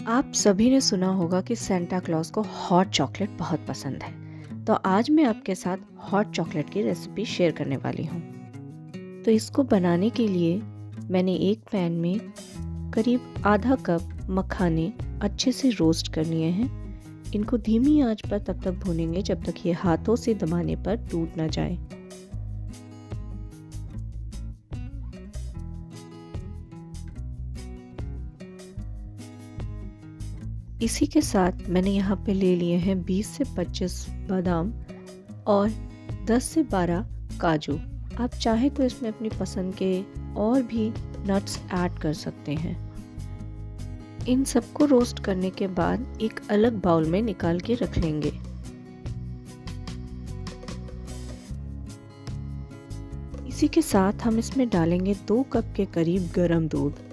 आप सभी ने सुना होगा कि सेंटा क्लॉज को हॉट चॉकलेट बहुत पसंद है। तो आज मैं आपके साथ हॉट चॉकलेट की रेसिपी शेयर करने वाली हूँ। तो इसको बनाने के लिए मैंने एक पैन में करीब आधा कप मखाने अच्छे से रोस्ट कर लिए हैं। इनको धीमी आंच पर तब तक भूनेंगे जब तक ये हाथों से दबाने पर टूट ना जाए। इसी के साथ मैंने यहाँ पे ले लिए हैं 20 से 25 बादाम और 10 से 12 काजू। आप चाहे तो इसमें अपनी पसंद के और भी नट्स ऐड कर सकते हैं। इन सबको रोस्ट करने के बाद एक अलग बाउल में निकाल के रख लेंगे। इसी के साथ हम इसमें डालेंगे 2 कप के करीब गर्म दूध।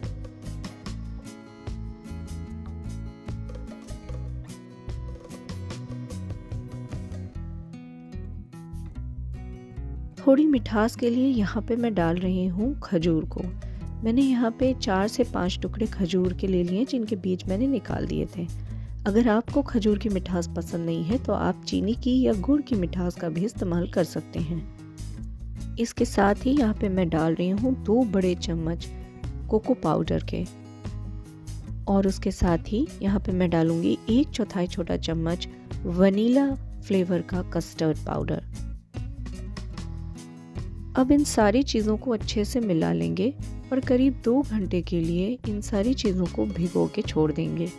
थोड़ी मिठास के लिए यहाँ पे मैं डाल रही हूँ खजूर को। मैंने यहाँ पे 4 से 5 टुकड़े खजूर के ले लिए जिनके बीज मैंने निकाल दिए थे। अगर आपको खजूर की मिठास पसंद नहीं है तो आप चीनी की या गुड़ की मिठास का भी इस्तेमाल कर सकते हैं। इसके साथ ही यहाँ पे मैं डाल रही हूँ 2 बड़े चम्मच कोको पाउडर के, और उसके साथ ही यहाँ पे मैं डालूंगी 1/4 छोटा चम्मच वनीला फ्लेवर का कस्टर्ड पाउडर। अब इन सारी चीज़ों को अच्छे से मिला लेंगे और करीब 2 घंटे के लिए इन सारी चीज़ों को भिगो के छोड़ देंगे।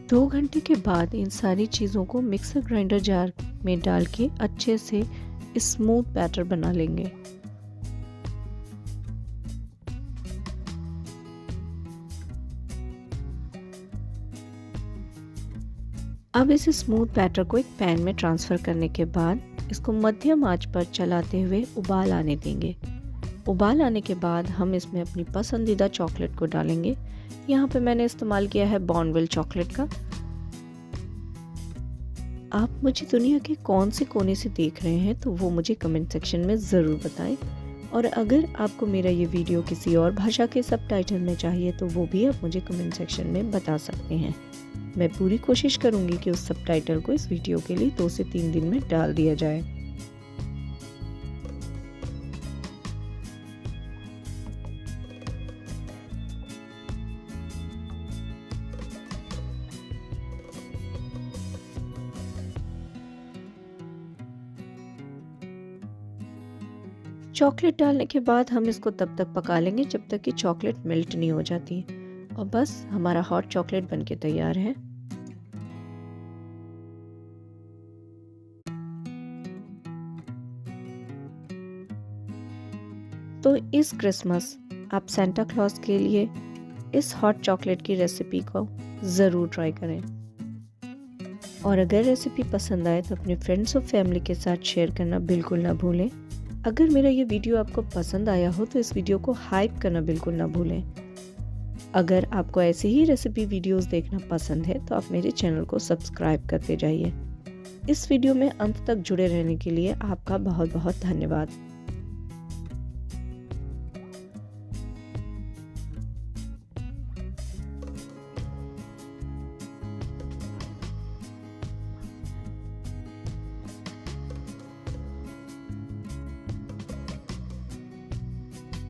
2 घंटे के बाद इन सारी चीज़ों को मिक्सर ग्राइंडर जार में डाल के अच्छे से स्मूथ बैटर बना लेंगे। अब इस स्मूथ बैटर को एक पैन में ट्रांसफ़र करने के बाद इसको मध्यम आंच पर चलाते हुए उबाल आने देंगे। उबाल आने के बाद हम इसमें अपनी पसंदीदा चॉकलेट को डालेंगे। यहाँ पे मैंने इस्तेमाल किया है बॉर्नविल चॉकलेट का। आप मुझे दुनिया के कौन से कोने से देख रहे हैं तो वो मुझे कमेंट सेक्शन में ज़रूर बताएं। और अगर आपको मेरा ये वीडियो किसी और भाषा के सबटाइटल में चाहिए तो वो भी आप मुझे कमेंट सेक्शन में बता सकते हैं। मैं पूरी कोशिश करूँगी कि उस सबटाइटल को इस वीडियो के लिए 2 से 3 दिन में डाल दिया जाए। चॉकलेट डालने के बाद हम इसको तब तक पका लेंगे जब तक कि चॉकलेट मेल्ट नहीं हो जाती। और बस हमारा हॉट चॉकलेट बनके तैयार है। तो इस क्रिसमस आप सेंटा क्लॉज के लिए इस हॉट चॉकलेट की रेसिपी को ज़रूर ट्राई करें। और अगर रेसिपी पसंद आए तो अपने फ्रेंड्स और फैमिली के साथ शेयर करना बिल्कुल ना भूलें। अगर मेरा ये वीडियो आपको पसंद आया हो तो इस वीडियो को हाइप करना बिल्कुल ना भूलें। अगर आपको ऐसे ही रेसिपी वीडियोस देखना पसंद है तो आप मेरे चैनल को सब्सक्राइब करते जाइए। इस वीडियो में अंत तक जुड़े रहने के लिए आपका बहुत बहुत धन्यवाद।